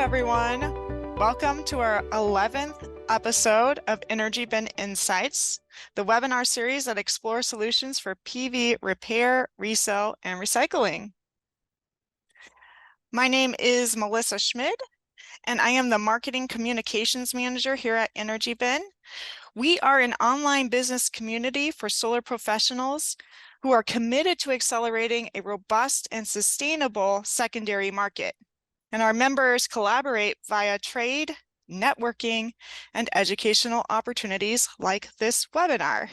everyone. Welcome to our 11th episode of EnergyBin Insights, the webinar series that explores solutions for PV repair, resale, and recycling. My name is Melissa Schmid, and I am the Marketing Communications Manager here at EnergyBin. We are an online business community for solar professionals who are committed to accelerating a robust and sustainable secondary market. And our members collaborate via trade, networking, and educational opportunities like this webinar.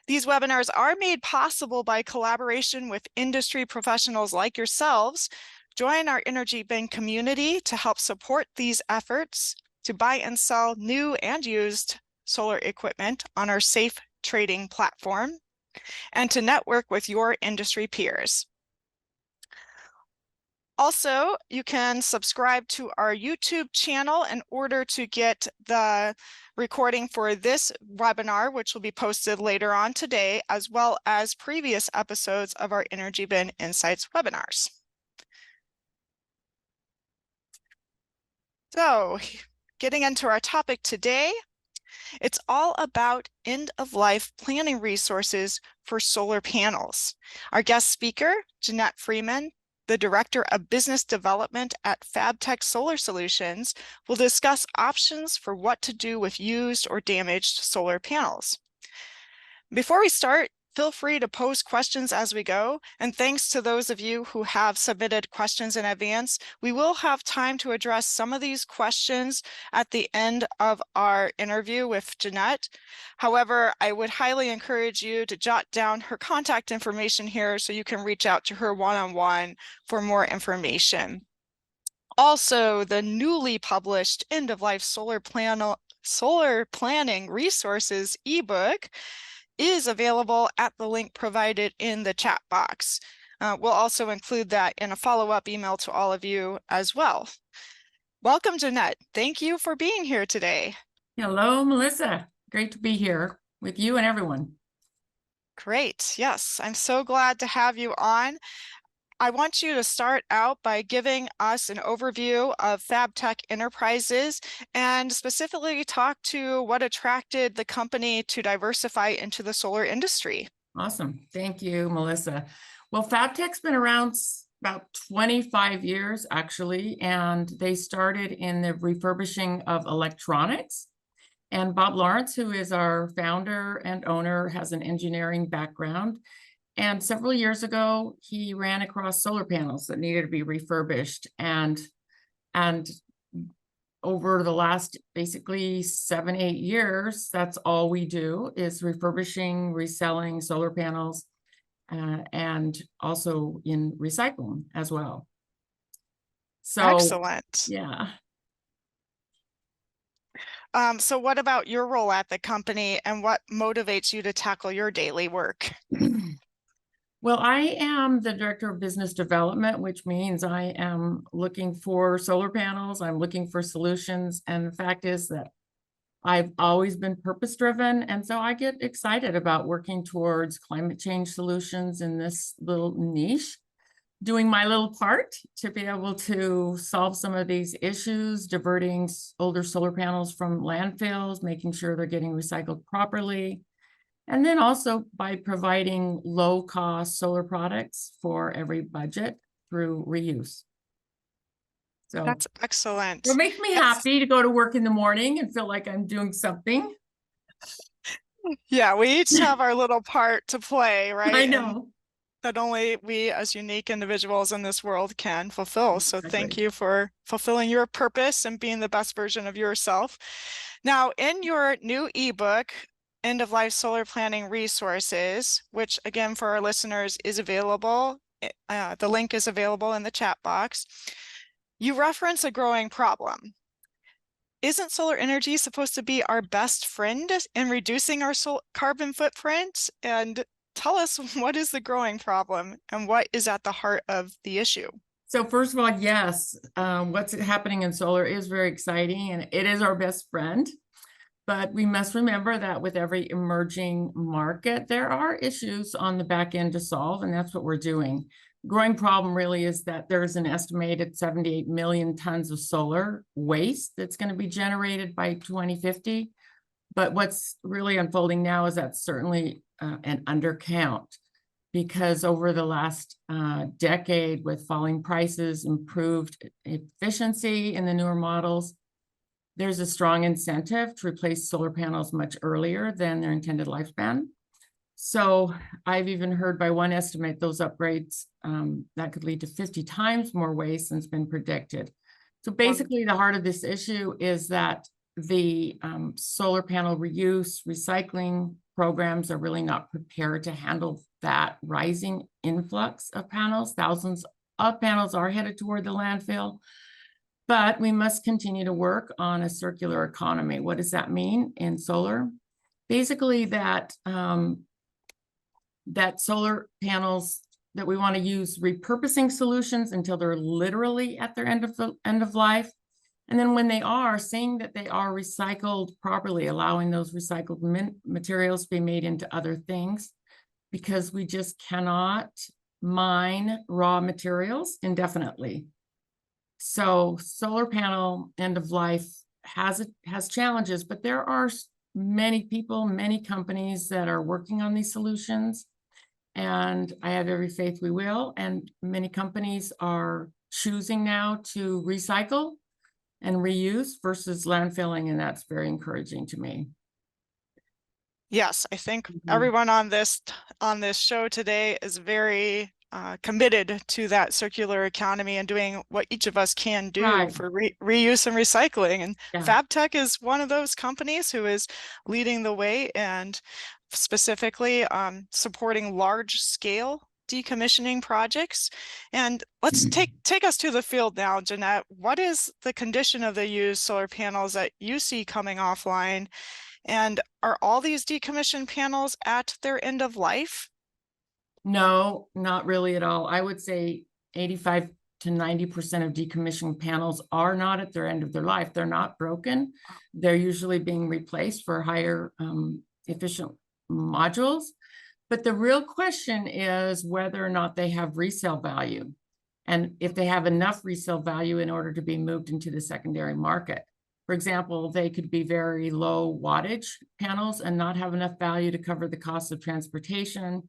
These webinars are made possible by collaboration with industry professionals like yourselves. Join our EnergyBin community to help support these efforts to buy and sell new and used solar equipment on our safe trading platform and to network with your industry peers. Also, you can subscribe to our YouTube channel in order to get the recording for this webinar, which will be posted later on today, as well as previous episodes of our EnergyBin Insights webinars. So, getting into our topic today, it's all about end-of-life planning resources for solar panels. Our guest speaker, Janette Freeman, the Director of Business Development at FabTech Solar Solutions, will discuss options for what to do with used or damaged solar panels. Before we start, feel free to pose questions as we go, and thanks to those of you who have submitted questions in advance. We will have time to address some of these questions at the end of our interview with Janette. However, I would highly encourage you to jot down her contact information here so you can reach out to her one-on-one for more information. Also, the newly published End-of-Life Solar Planning Resources ebook is available at the link provided in the chat box. We'll also include that in a follow-up email to all of you as well. Welcome, Janette. Thank you for being here today. Hello, Melissa. Great to be here with you and everyone. Great. Yes, I'm so glad to have you on. I want you to start out by giving us an overview of FabTech Enterprises and specifically talk to what attracted the company to diversify into the solar industry. Awesome. Thank you, Melissa. Well, FabTech's been around about 25 years, actually, and they started in the refurbishing of electronics. And Bob Lawrence, who is our founder and owner, has an engineering background. And several years ago, he ran across solar panels that needed to be refurbished. And over the last basically 7-8 years, that's all we do is refurbishing, reselling solar panels, and also in recycling as well. So, excellent. Yeah. So what about your role at the company and what motivates you to tackle your daily work? Well, I am the Director of Business Development, which means I am looking for solar panels. I'm looking for solutions. And the fact is that I've always been purpose-driven. And so I get excited about working towards climate change solutions in this little niche, doing my little part to be able to solve some of these issues, diverting older solar panels from landfills, making sure they're getting recycled properly. And then also by providing low-cost solar products for every budget through reuse. So that's excellent. It makes me happy to go to work in the morning and feel like I'm doing something. Yeah, we each have our little part to play, right? I know. And that only we as unique individuals in this world can fulfill. So thank you for fulfilling your purpose and being the best version of yourself. Now, in your new ebook, End-of-Life Solar Planning Resources, which again for our listeners is available, the link is available in the chat box, you reference a growing problem. Isn't solar energy supposed to be our best friend in reducing our carbon footprint? And tell us, what is the growing problem and what is at the heart of the issue? So first of all, yes, what's happening in solar is very exciting and it is our best friend. But we must remember that with every emerging market, there are issues on the back end to solve, and that's what we're doing. growing problem really is that there's an estimated 78 million tons of solar waste that's going to be generated by 2050. But what's really unfolding now is that's certainly an undercount, because over the last decade, with falling prices, improved efficiency in the newer models, there's a strong incentive to replace solar panels much earlier than their intended lifespan. So I've even heard by one estimate, those upgrades that could lead to 50 times more waste than's been predicted. So basically, the heart of this issue is that the solar panel reuse, recycling programs are really not prepared to handle that rising influx of panels. Thousands of panels are headed toward the landfill, but we must continue to work on a circular economy. What does that mean in solar? Basically, that solar panels, that we want to use repurposing solutions until they're literally at their end of life. And then when they are, seeing that they are recycled properly, allowing those recycled materials to be made into other things, because we just cannot mine raw materials indefinitely. So solar panel end of life has challenges, but there are many people, many companies that are working on these solutions. And I have every faith we will. And many companies are choosing now to recycle and reuse versus landfilling, and that's very encouraging to me. Yes, I think everyone on this show today is very committed to that circular economy and doing what each of us can do for reuse and recycling. And FabTech is one of those companies who is leading the way and specifically supporting large-scale decommissioning projects. And let's take us to the field now, Janette. What is the condition of the used solar panels that you see coming offline? And are all these decommissioned panels at their end of life? No, not really at all. I would say 85 to 90% of decommissioned panels are not at their end of their life. They're not broken. They're usually being replaced for higher efficient modules. But the real question is whether or not they have resale value, and if they have enough resale value in order to be moved into the secondary market. For example, they could be very low wattage panels and not have enough value to cover the cost of transportation,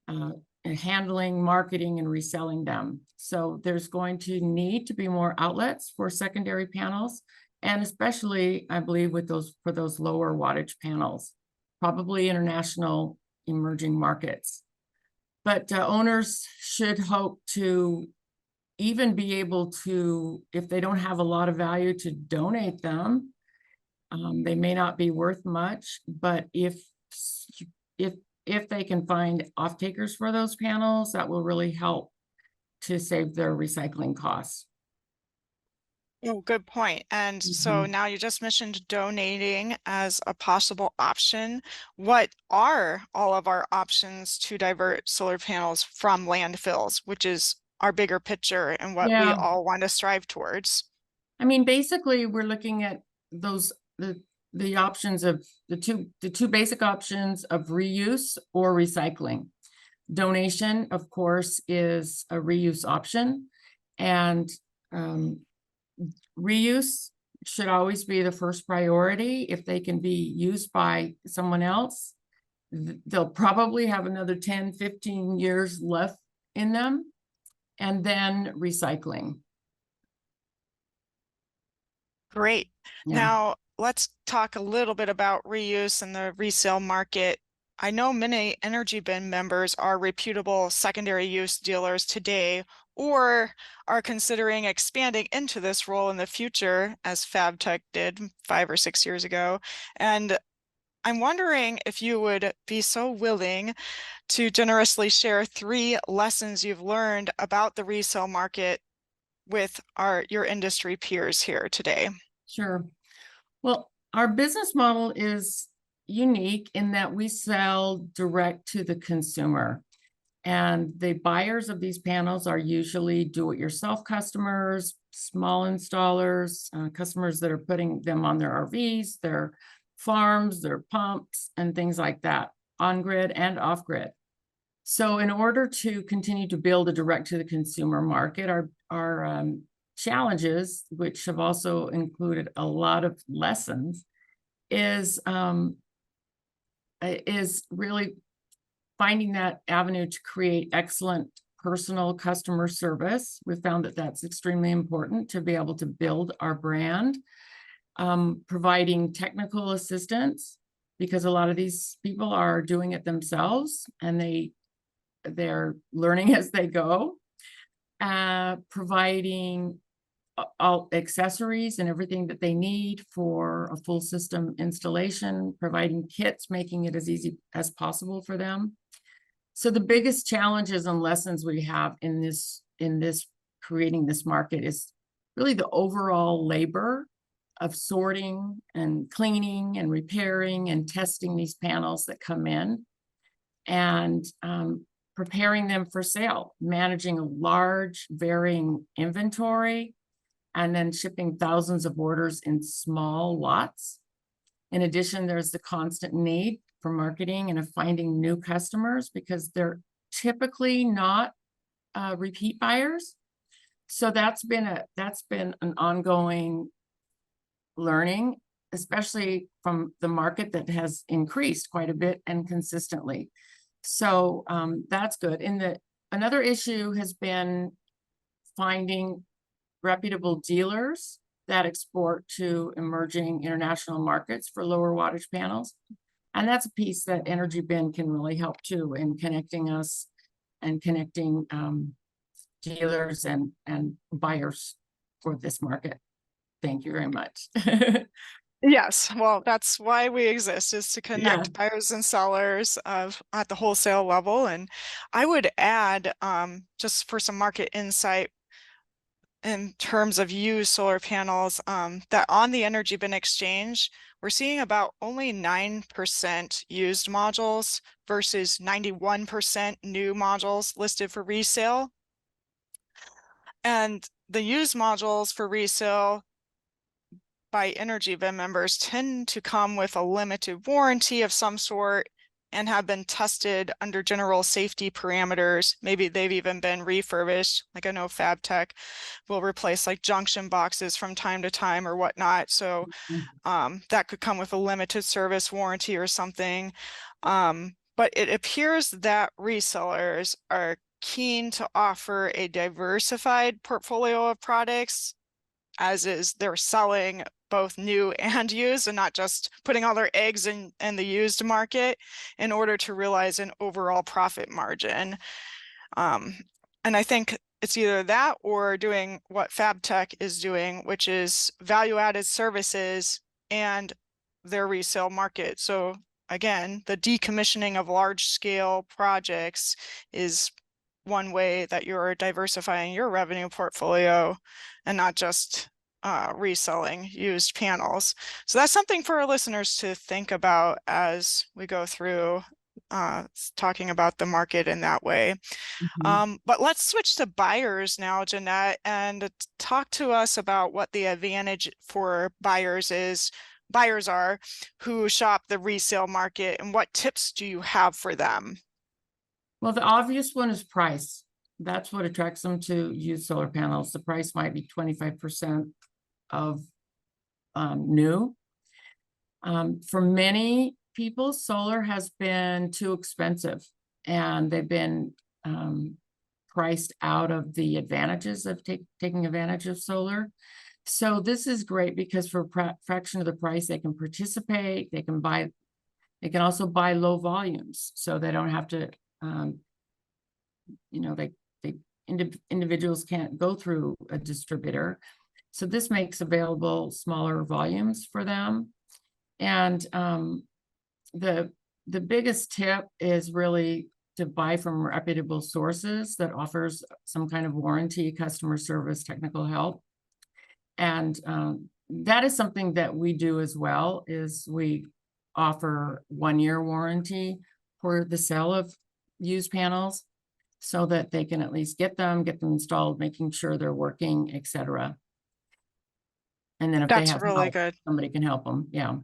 and handling, marketing, and reselling them. So there's going to need to be more outlets for secondary panels, and especially, I believe, for those lower wattage panels, probably international emerging markets. But owners should hope to even be able to, if they don't have a lot of value, to donate them. They may not be worth much, but if they can find off-takers for those panels, that will really help to save their recycling costs. Oh, good point. And so now you just mentioned donating as a possible option. What are all of our options to divert solar panels from landfills, which is our bigger picture and what we all want to strive towards? I mean, basically, we're looking at those the options of the two basic options of reuse or recycling. Donation, of course, is a reuse option, and reuse should always be the first priority. If they can be used by someone else, they'll probably have another 10, 15 years left in them. And then recycling. Great. Now let's talk a little bit about reuse and the resale market. I know many EnergyBin members are reputable secondary use dealers today, or are considering expanding into this role in the future, as FabTech did 5 or 6 years ago. And I'm wondering if you would be so willing to generously share 3 lessons you've learned about the resale market with your industry peers here today. Sure. Well, our business model is unique in that we sell direct to the consumer. And the buyers of these panels are usually do-it-yourself customers, small installers, customers that are putting them on their RVs, their farms, their pumps, and things like that, on-grid and off-grid. So in order to continue to build a direct to the consumer market, our challenges, which have also included a lot of lessons, is really finding that avenue to create excellent personal customer service. We found that that's extremely important to be able to build our brand, providing technical assistance, because a lot of these people are doing it themselves and they're learning as they go, providing all accessories and everything that they need for a full system installation, providing kits, making it as easy as possible for them. So the biggest challenges and lessons we have in this creating this market is really the overall labor of sorting and cleaning and repairing and testing these panels that come in, and preparing them for sale, managing a large varying inventory, and then shipping thousands of orders in small lots. In addition, there's the constant need for marketing and of finding new customers, because they're typically not repeat buyers. So that's been an ongoing learning, especially from the market that has increased quite a bit and consistently. So that's good. Another issue has been finding reputable dealers that export to emerging international markets for lower wattage panels. And that's a piece that EnergyBin can really help too, in connecting us and connecting dealers and buyers for this market. Thank you very much. Yes, well, that's why we exist, is to Yeah. connect buyers and sellers at the wholesale level. And I would add, just for some market insight in terms of used solar panels, that on the EnergyBin exchange, we're seeing about only 9% used modules versus 91% new modules listed for resale. And the used modules for resale by EnergyBin members tend to come with a limited warranty of some sort and have been tested under general safety parameters. Maybe they've even been refurbished. Like I know FabTech will replace like junction boxes from time to time or whatnot. So that could come with a limited service warranty or something. But it appears that resellers are keen to offer a diversified portfolio of products, as is they're selling both new and used, and not just putting all their eggs in the used market in order to realize an overall profit margin. And I think it's either that or doing what FabTech is doing, which is value-added services and their resale market. So again, the decommissioning of large-scale projects is one way that you're diversifying your revenue portfolio and not just reselling used panels. So that's something for our listeners to think about as we go through talking about the market in that way. But let's switch to buyers now, Janette, and talk to us about what the advantage for buyers are who shop the resale market, and what tips do you have for them? Well, the obvious one is price. That's what attracts them to use solar panels. The price might be 25% of new. For many people, solar has been too expensive, and they've been priced out of the advantages of taking advantage of solar. So this is great, because for a fraction of the price, they can participate. They can also buy low volumes, so they don't have to, individuals can't go through a distributor. So this makes available smaller volumes for them. And the biggest tip is really to buy from reputable sources that offers some kind of warranty, customer service, technical help. And that is something that we do as well, is we offer 1-year warranty for the sale of used panels, so that they can at least get them installed, making sure they're working, etc. And then if they That's have really help, good. somebody can help them. Yeah.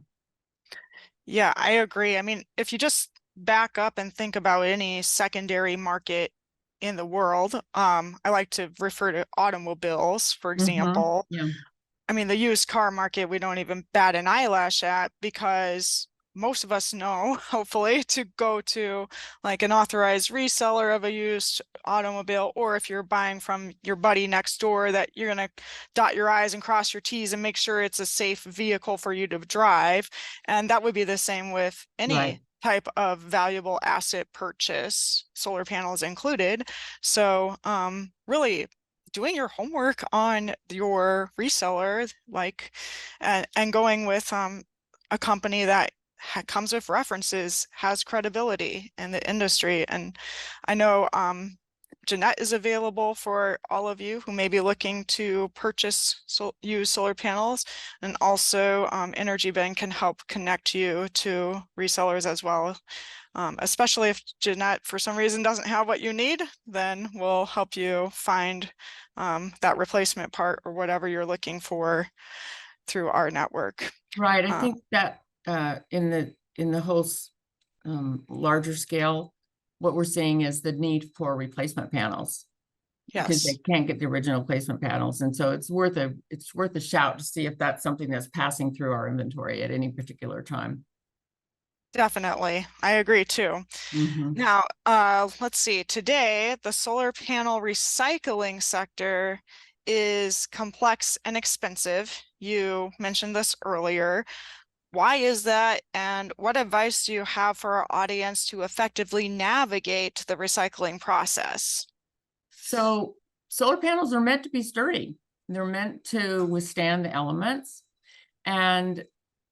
Yeah, I agree. I mean, if you just back up and think about any secondary market in the world, I like to refer to automobiles, for example. Yeah, I mean, the used car market, we don't even bat an eyelash at, because most of us know, hopefully, to go to like an authorized reseller of a used automobile, or if you're buying from your buddy next door, that you're going to dot your I's and cross your T's and make sure it's a safe vehicle for you to drive. And that would be the same with right. any type of valuable asset purchase, solar panels included. So really doing your homework on your reseller, like, and going with a company that comes with references, has credibility in the industry. And I know Janette is available for all of you who may be looking to purchase use solar panels, and also EnergyBin can help connect you to resellers as well. Especially if Janette, for some reason, doesn't have what you need, then we'll help you find that replacement part or whatever you're looking for through our network. Right. I Uh, think that in the whole larger scale, what we're seeing is the need for replacement panels because they yes, can't get the original placement panels. And so it's worth a shout to see if that's something that's passing through our inventory at any particular time. definitely. I agree too. Mhm. Now, let's see. Today, the solar panel recycling sector is complex and expensive. You mentioned this earlier. Why is that? And what advice do you have for our audience to effectively navigate the recycling process? So solar panels are meant to be sturdy. They're meant to withstand the elements, and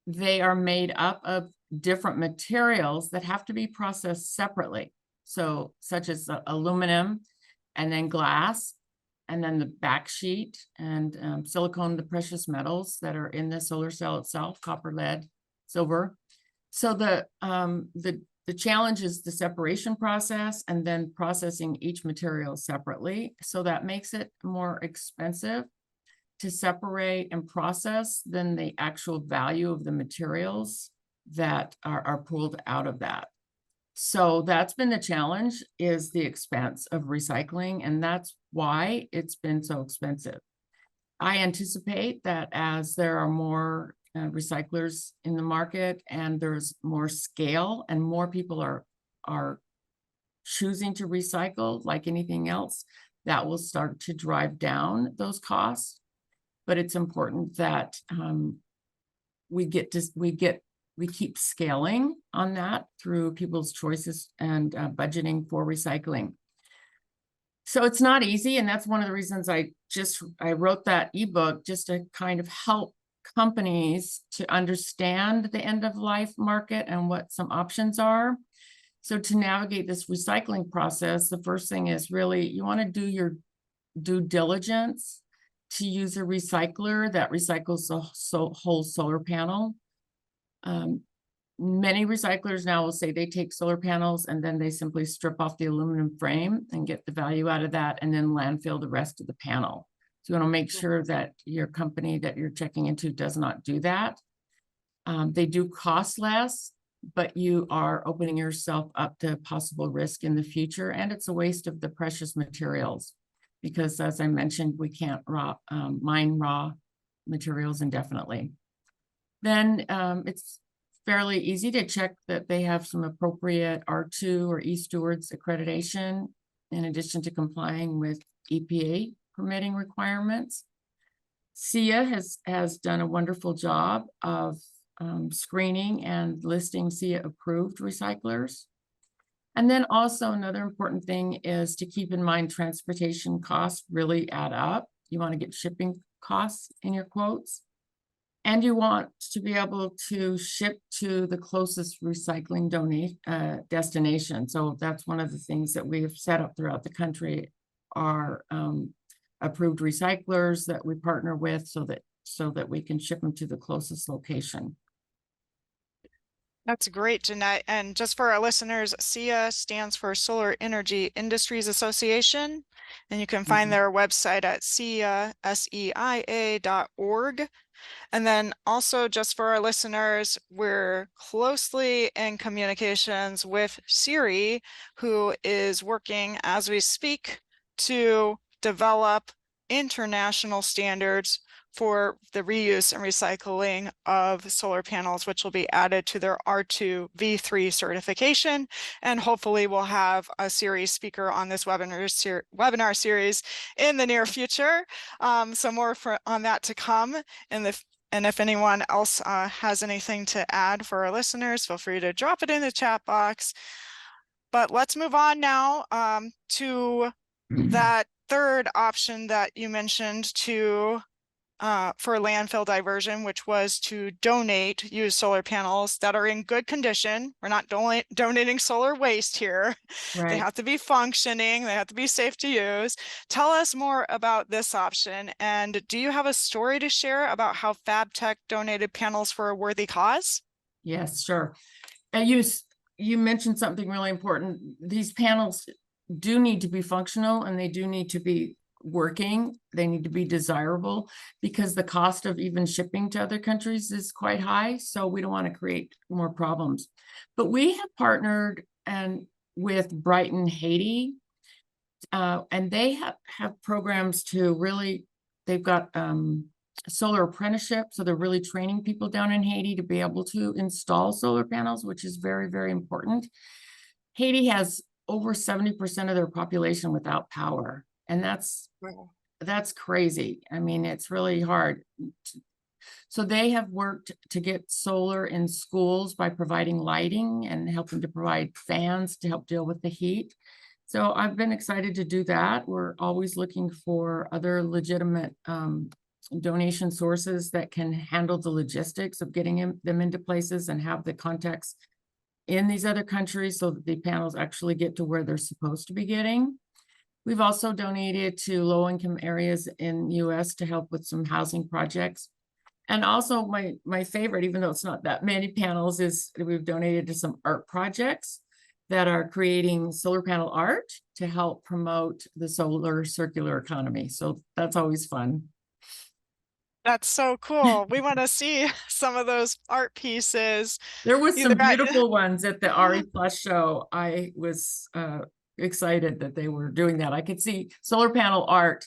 they are made up of different materials that have to be processed separately. So such as aluminum, and then glass, and then the back sheet, and silicone, the precious metals that are in the solar cell itself, copper, lead, silver. So the challenge is the separation process and then processing each material separately. So that makes it more expensive to separate and process than the actual value of the materials that are pulled out of that. So that's been the challenge, is the expense of recycling, and that's why it's been so expensive. I anticipate that as there are more recyclers in the market and there's more scale and more people are choosing to recycle like anything else, that will start to drive down those costs. But it's important that we keep scaling on that through people's choices and budgeting for recycling. So it's not easy, and that's one of the reasons I wrote that ebook, just to kind of help companies to understand the end of life market and what some options are. So to navigate this recycling process, the first thing is really you want to do your due diligence to use a recycler that recycles the whole solar panel. Many recyclers now will say they take solar panels and then they simply strip off the aluminum frame and get the value out of that and then landfill the rest of the panel. So you want to make sure that your company that you're checking into does not do that. They do cost less, but you are opening yourself up to possible risk in the future, and it's a waste of the precious materials because, as I mentioned, we can't mine raw materials indefinitely. Then it's fairly easy to check that they have some appropriate R2 or E-Stewards accreditation, in addition to complying with EPA permitting requirements. SEIA has done a wonderful job of screening and listing SEIA approved recyclers. And then also another important thing is to keep in mind transportation costs really add up. You want to get shipping costs in your quotes. And you want to be able to ship to the closest recycling destination. So that's one of the things that we have set up throughout the country are approved recyclers that we partner with so that we can ship them to the closest location. That's great, Janette. And just for our listeners, SEIA stands for Solar Energy Industries Association, and you can find their website at SEIA.org. And then also just for our listeners, we're closely in communications with Siri, who is working as we speak to develop international standards for the reuse and recycling of solar panels, which will be added to their R2 V3 certification. And hopefully we'll have a Siri speaker on this webinar series in the near future. So more on that to come in the and if anyone else has anything to add for our listeners, feel free to drop it in the chat box. But let's move on now to that third option that you mentioned for landfill diversion, which was to donate used solar panels that are in good condition. We're not donating solar waste here. They Right. have to be functioning. They have to be safe to use. Tell us more about this option. And do you have a story to share about how FabTech donated panels for a worthy cause? Yes, sure. And you mentioned something really important. These panels do need to be functional and they do need to be working. They need to be desirable because the cost of even shipping to other countries is quite high. So we don't want to create more problems. But we have partnered with Brighton, Haiti, and they have programs to really, they've got solar apprenticeship. So they're really training people down in Haiti to be able to install solar panels, which is very, very important. Haiti has over 70% of their population without power. And that's crazy. I mean, it's really hard. So they have worked to get solar in schools by providing lighting and helping to provide fans to help deal with the heat. So I've been excited to do that. We're always looking for other legitimate donation sources that can handle the logistics of getting them into places and have the contacts in these other countries so that the panels actually get to where they're supposed to be getting. We've also donated to low-income areas in the US to help with some housing projects. And also my favorite, even though it's not that many panels, is we've donated to some art projects that are creating solar panel art to help promote the solar circular economy. So that's always fun. That's so cool. We want to see some of those art pieces. There was Either some beautiful ones at the RE Plus show. I was excited that they were doing that. I could see solar panel art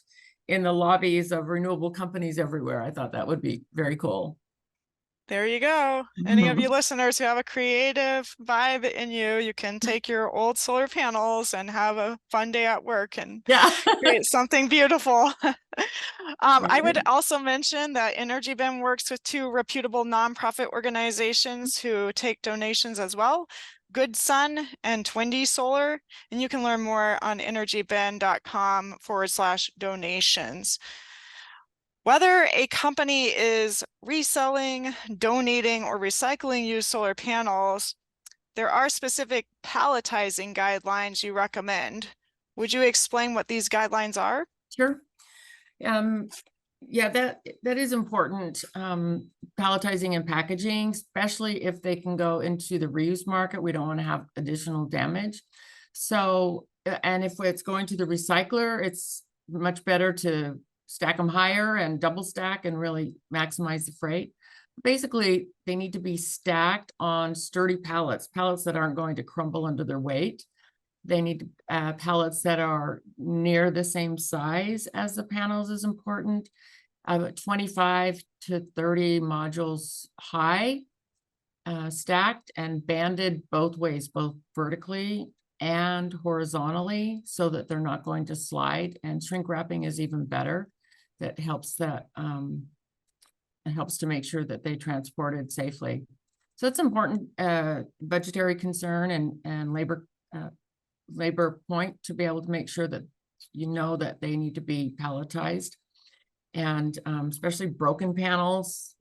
in the lobbies of renewable companies everywhere. I thought that would be very cool. There you go. Any of you listeners who have a creative vibe in you, you can take your old solar panels and have a fun day at work and create something beautiful. I would also mention that EnergyBin works with two reputable nonprofit organizations who take donations as well, Good Sun and Twindy Solar, and you can learn more on energybin.com/donations. Whether a company is reselling, donating, or recycling used solar panels, there are specific palletizing guidelines you recommend. Would you explain what these guidelines are? Sure. Yeah, that is important. Palletizing and packaging, especially if they can go into the reuse market, we don't want to have additional damage. So, and if it's going to the recycler, it's much better to stack them higher and double stack and really maximize the freight. Basically, they need to be stacked on sturdy pallets that aren't going to crumble under their weight. They need pallets that are near the same size as the panels is important. 25 to 30 modules high, stacked and banded both ways, both vertically and horizontally, so that they're not going to slide. And shrink wrapping is even better. That helps it helps to make sure that they transported safely. So it's important budgetary concern and labor point to be able to make sure that you know that they need to be palletized. And especially broken panels.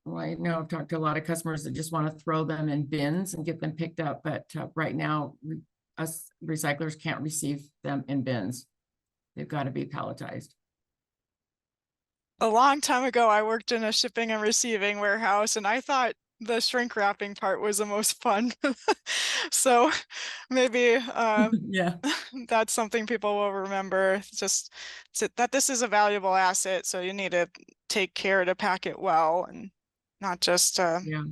Well, I know I've talked to a lot of customers that just want to throw them in bins and get them picked up, but right now us recyclers can't receive them in bins. They've got to be palletized. A long time ago, I worked in a shipping and receiving warehouse, and I thought the shrink wrapping part was the most fun. So maybe Yeah. that's something people will remember, just that this is a valuable asset, so you need to take care to pack it well and not just Yeah.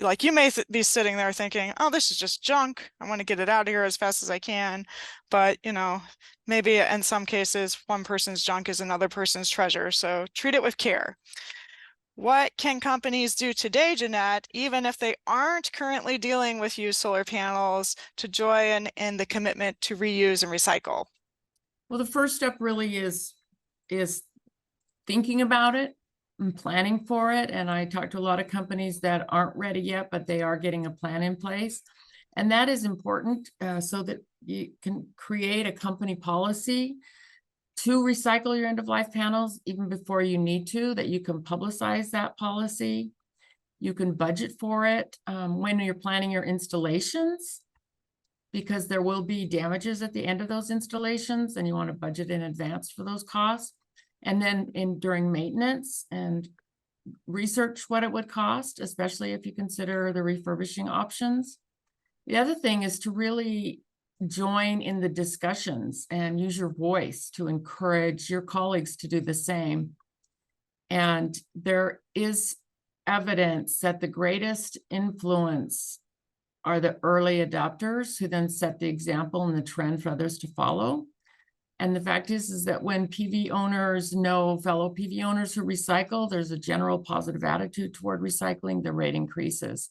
like you may be sitting there thinking, oh, this is just junk. I want to get it out of here as fast as I can. But, maybe in some cases, one person's junk is another person's treasure. So treat it with care. What can companies do today, Janette, even if they aren't currently dealing with used solar panels, to join in the commitment to reuse and recycle? Well, the first step really is thinking about it and planning for it. And I talked to a lot of companies that aren't ready yet, but they are getting a plan in place. And that is important so that you can create a company policy to recycle your end-of-life panels even before you need to, that you can publicize that policy. You can budget for it when you're planning your installations, because there will be damages at the end of those installations, and you want to budget in advance for those costs. And then during maintenance, and research what it would cost, especially if you consider the refurbishing options. The other thing is to really join in the discussions and use your voice to encourage your colleagues to do the same. And there is evidence that the greatest influence are the early adopters, who then set the example and the trend for others to follow. And the fact is that when PV owners know fellow PV owners who recycle, there's a general positive attitude toward recycling, the rate increases.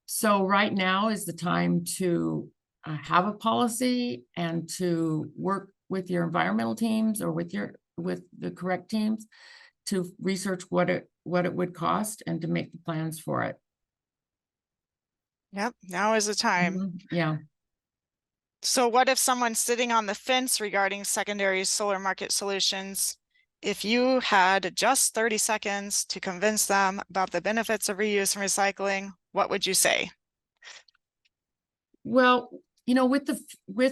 So right now is the time to have a policy and to work with your environmental teams or with the correct teams to research what it would cost and to make the plans for it. Yep, now is the time. Yeah. So what if someone's sitting on the fence regarding secondary solar market solutions? If you had just 30 seconds to convince them about the benefits of reuse and recycling, what would you say? Well, with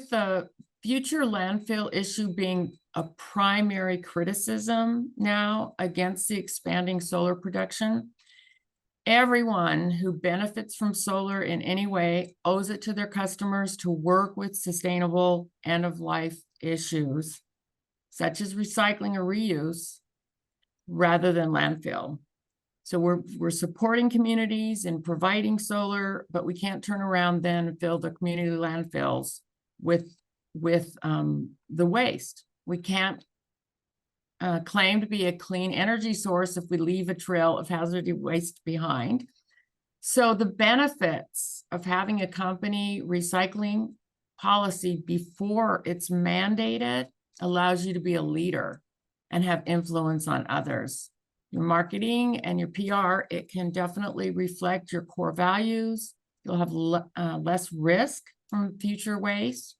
the future landfill issue being a primary criticism now against the expanding solar production, everyone who benefits from solar in any way owes it to their customers to work with sustainable end-of-life issues, such as recycling or reuse, rather than landfill. So we're supporting communities and providing solar, but we can't turn around then and fill the community landfills with the waste. We can't claim to be a clean energy source if we leave a trail of hazardous waste behind. So the benefits of having a company recycling policy before it's mandated allows you to be a leader and have influence on others. Your marketing and your PR, it can definitely reflect your core values. You'll have less risk from future waste.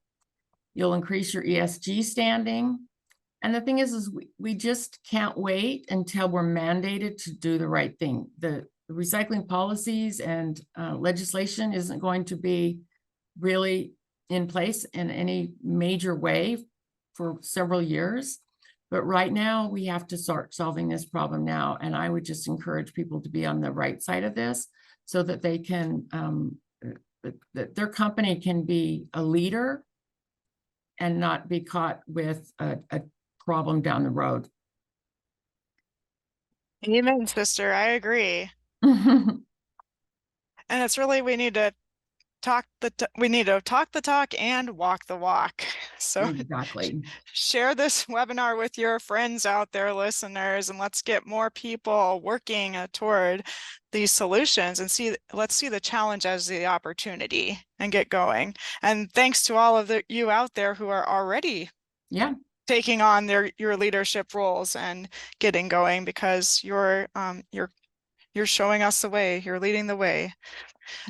You'll increase your ESG standing. And the thing is we just can't wait until we're mandated to do the right thing. The recycling policies and legislation isn't going to be really in place in any major way for several years. But right now, we have to start solving this problem now. And I would just encourage people to be on the right side of this so that they can, that their company can be a leader and not be caught with a problem down the road. Amen, sister. I agree. And it's really, we need to talk the talk and walk the walk. So Exactly. share this webinar with your friends out there, listeners, and let's get more people working toward these solutions and let's see the challenge as the opportunity and get going. And thanks to all of you out there who are already taking on your leadership roles and getting going, because you're showing us the way, you're leading the way.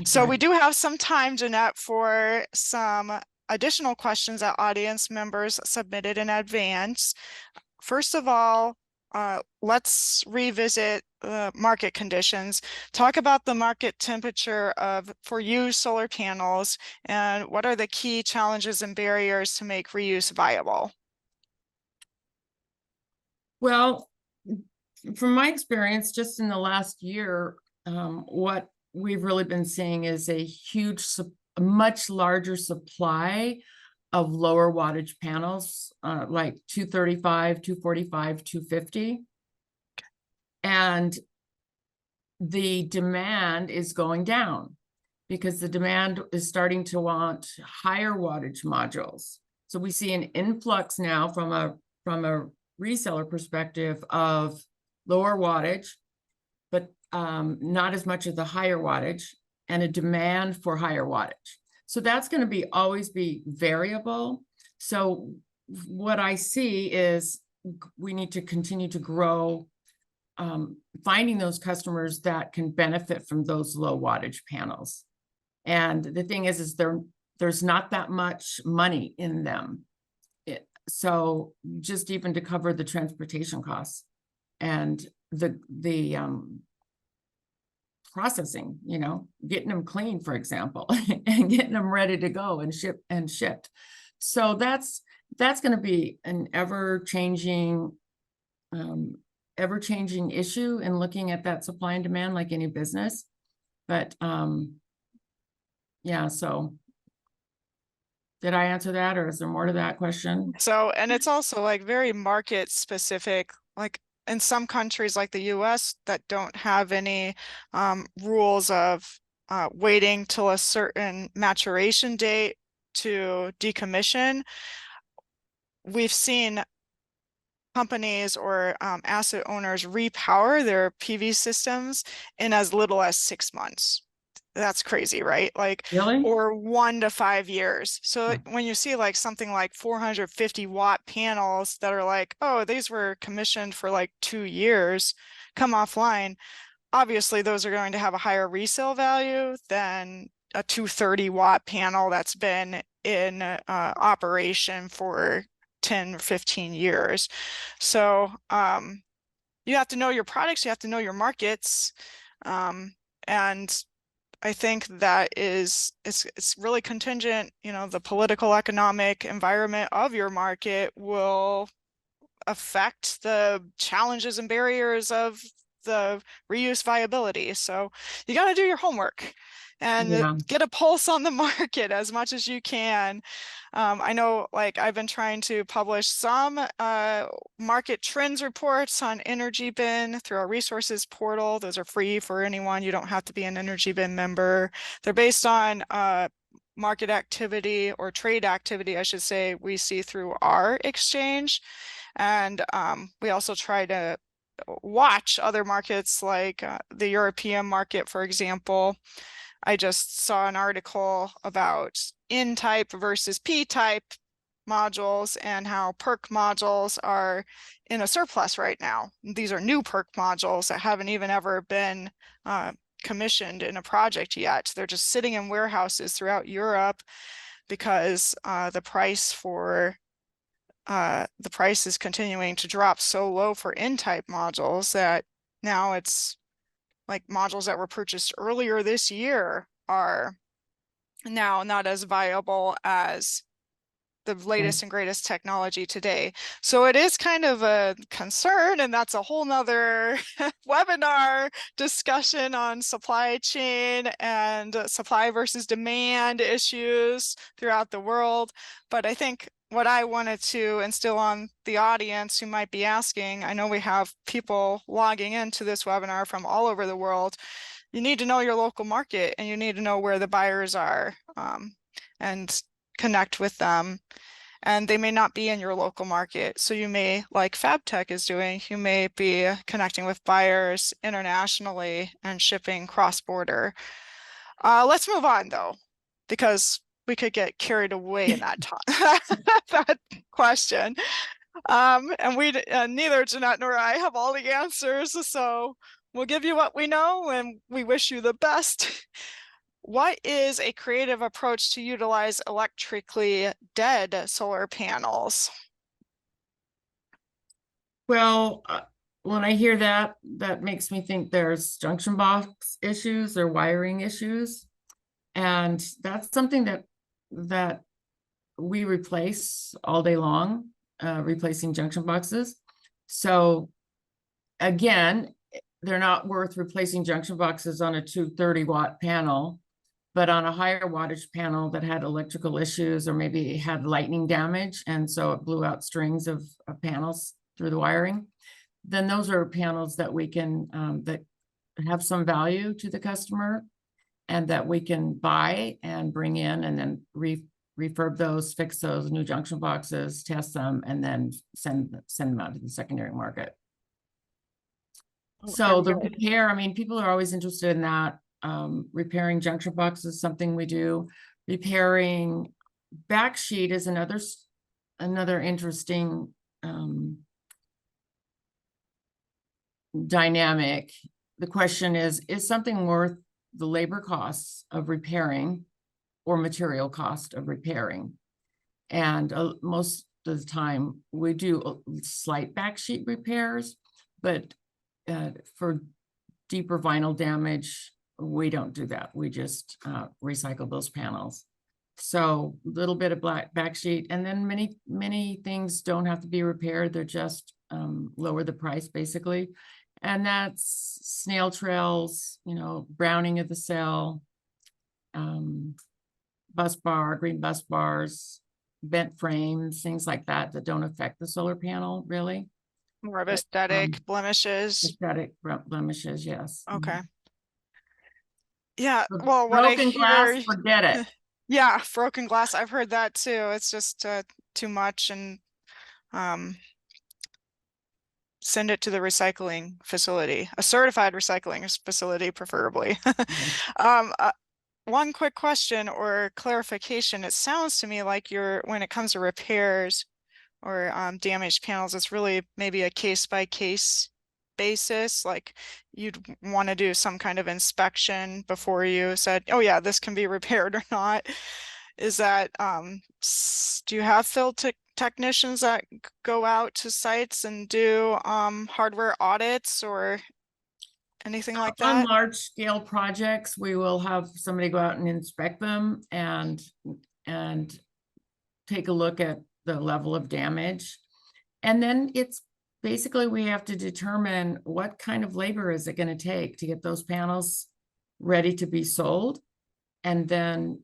So we do have some time, Janette, for some additional questions that audience members submitted in advance. First of all, let's revisit market conditions. Talk about the market temperature for used solar panels, and what are the key challenges and barriers to make reuse viable? Well, from my experience, just in the last year, what we've really been seeing is a a much larger supply of lower wattage panels, like 235, 245, 250. And the demand is going down because the demand is starting to want higher wattage modules. So we see an influx now from a reseller perspective of lower wattage, but not as much of the higher wattage, and a demand for higher wattage. So that's going to always be variable. So what I see is we need to continue to grow, finding those customers that can benefit from those low wattage panels. And the thing is there's not that much money in them. So just even to cover the transportation costs and the processing, getting them clean, for example, and getting them ready to go and shipped. So that's going to be an ever-changing issue in looking at that supply and demand, like any business. But yeah, so did I answer that, or is there more to that question? So, and it's also like very market specific, like in some countries like the US that don't have any rules of waiting till a certain maturation date to decommission. We've seen companies or asset owners repower their PV systems in as little as 6 months. That's crazy, right? Like, Really? or 1 to 5 years. So Yeah. when you see like something like 450-watt panels that are like, oh, these were commissioned for like 2 years, come offline, obviously those are going to have a higher resale value than a 230-watt panel that's been in operation for 10 or 15 years. So you have to know your products, you have to know your markets, and I think that it's really contingent, the political, economic environment of your market will affect the challenges and barriers of the reuse viability. So you got to do your homework and get a pulse on the market as much as you can. I know, like, I've been trying to publish some market trends reports on EnergyBin through our resources portal. Those are free for anyone. You don't have to be an EnergyBin member. They're based on market activity, or trade activity, I should say, we see through our exchange. And we also try to watch other markets like the European market, for example. I just saw an article about N-type versus P-type modules and how PERC modules are in a surplus right now. These are new PERC modules that haven't even ever been commissioned in a project yet. They're just sitting in warehouses throughout Europe because the price is continuing to drop so low for N-type modules that now it's like modules that were purchased earlier this year are now not as viable as the latest and greatest technology today. So it is kind of a concern, and that's a whole nother webinar discussion on supply chain and supply versus demand issues throughout the world. But I think what I wanted to instill on the audience who might be asking, I know we have people logging into this webinar from all over the world. You need to know your local market, and you need to know where the buyers are, and connect with them. And they may not be in your local market. So you may, like FabTech is doing, you may be connecting with buyers internationally and shipping cross-border. Let's move on though, because we could get carried away in that that question. And we neither Janette nor I have all the answers. So we'll give you what we know, and we wish you the best. What is a creative approach to utilize electrically dead solar panels? Well, when I hear that, that makes me think there's junction box issues or wiring issues. And that's something that we replace all day long, replacing junction boxes. So again, they're not worth replacing junction boxes on a 230-watt panel, but on a higher wattage panel that had electrical issues or maybe had lightning damage, and so it blew out strings of panels through the wiring, then those are panels that we can, that have some value to the customer and that we can buy and bring in and then refurb those, fix those new junction boxes, test them, and then send them out to the secondary market. So the repair, I mean, people are always interested in that. Repairing junction boxes is something we do. Repairing backsheet is another interesting dynamic. The question is something worth the labor costs of repairing or material cost of repairing? And most of the time we do slight backsheet repairs, but for deeper vinyl damage, we don't do that. We just recycle those panels. So a little bit of black backsheet, and then many things don't have to be repaired. They're just lower the price basically. And that's snail trails, you know, browning of the cell, bus bar, green bus bars, bent frames, things like that that don't affect the solar panel really. More of aesthetic blemishes. Aesthetic blemishes, yes. Okay. Yeah, The well, what I broken hear, glass, forget it. yeah, broken glass, I've heard that too. It's just too much, and send it to the recycling facility, a certified recycling facility, preferably. One quick question or clarification. It sounds to me like when it comes to repairs or damaged panels, it's really maybe a case-by-case basis. Like you'd want to do some kind of inspection before you said, oh yeah, this can be repaired or not. Is that, do you have field technicians that go out to sites and do hardware audits or anything like that? On large scale projects, we will have somebody go out and inspect them and take a look at the level of damage. And then it's basically, we have to determine what kind of labor is it going to take to get those panels ready to be sold. And then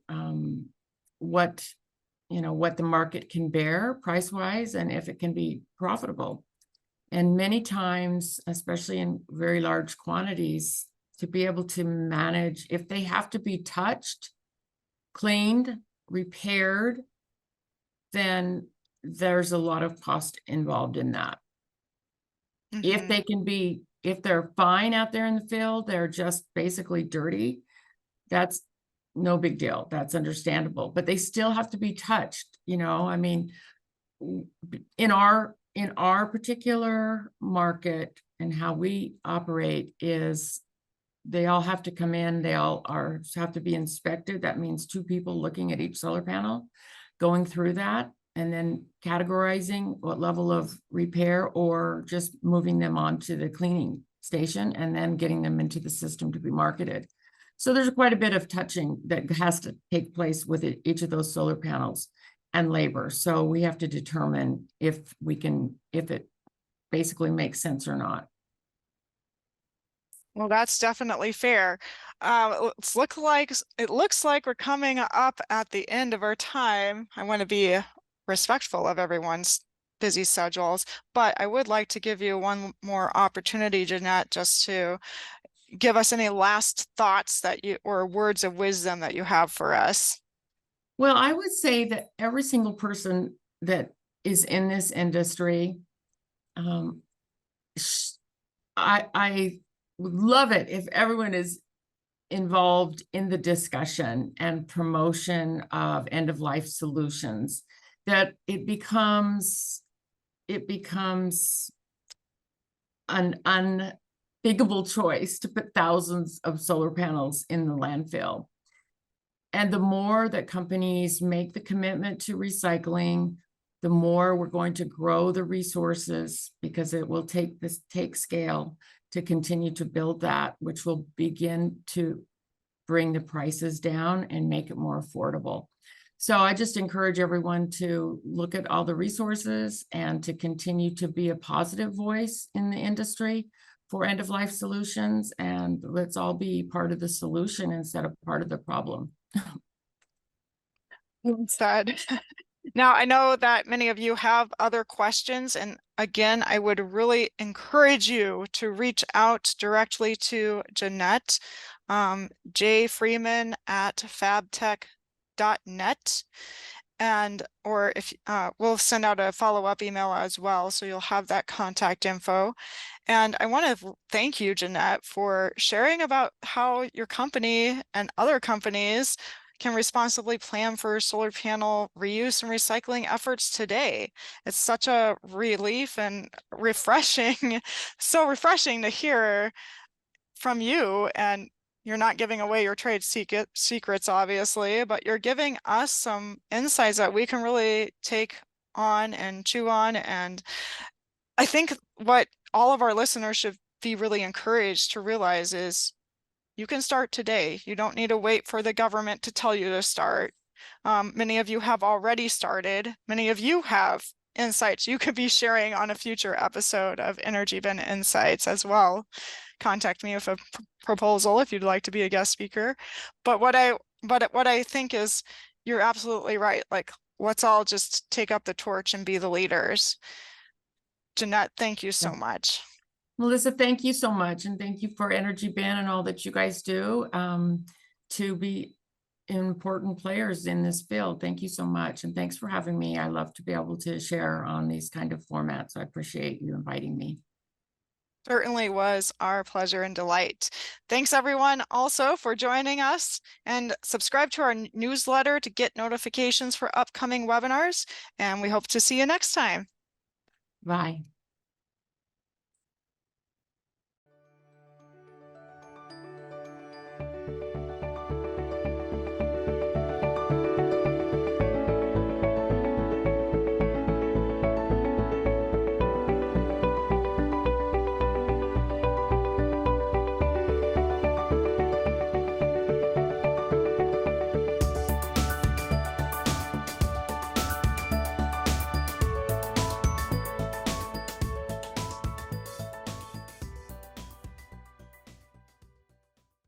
what the market can bear price wise, and if it can be profitable. And many times, especially in very large quantities, to be able to manage, if they have to be touched, cleaned, repaired, then there's a lot of cost involved in that. Mm-hmm. If they're fine out there in the field, they're just basically dirty, that's no big deal. That's understandable, but they still have to be touched. You know, I mean, in our particular market and how we operate is they all have to come in. They all have to be inspected. That means 2 people looking at each solar panel, going through that, and then categorizing what level of repair or just moving them onto the cleaning station and then getting them into the system to be marketed. So there's quite a bit of touching that has to take place with each of those solar panels and labor. So we have to determine if it basically makes sense or not. Well, that's definitely fair. It looks like we're coming up at the end of our time. I want to be respectful of everyone's busy schedules, but I would like to give you one more opportunity, Janette, just to give us any last thoughts or words of wisdom that you have for us. Well, I would say that every single person that is in this industry, I would love it if everyone is involved in the discussion and promotion of end-of-life solutions, that it becomes an unthinkable choice to put thousands of solar panels in the landfill. And the more that companies make the commitment to recycling, the more we're going to grow the resources, because it will take scale to continue to build that, which will begin to bring the prices down and make it more affordable. So I just encourage everyone to look at all the resources and to continue to be a positive voice in the industry, for end-of-life solutions, and let's all be part of the solution instead of part of the problem. Said. Now, I know that many of you have other questions, and again, I would really encourage you to reach out directly to Janette, jfreeman@fabtech.net. And or if we'll send out a follow-up email as well, so you'll have that contact info. And I want to thank you, Janette, for sharing about how your company and other companies can responsibly plan for solar panel reuse and recycling efforts today. It's such a relief and refreshing, so refreshing to hear from you. And you're not giving away your trade secrets, obviously, but you're giving us some insights that we can really take on and chew on. And I think what all of our listeners should be really encouraged to realize is you can start today. You don't need to wait for the government to tell you to start. Many of you have already started. Many of you have insights you could be sharing on a future episode of EnergyBin Insights as well. Contact me with a proposal if you'd like to be a guest speaker. But what I think is you're absolutely right. Like, let's all just take up the torch and be the leaders. Janette, thank you so much. Melissa, thank you so much. And thank you for EnergyBin and all that you guys do to be important players in this field. Thank you so much. And thanks for having me. I love to be able to share on these kind of formats. So I appreciate you inviting me. Certainly was our pleasure and delight. Thanks everyone also for joining us, and subscribe to our newsletter to get notifications for upcoming webinars. And we hope to see you next time. Bye.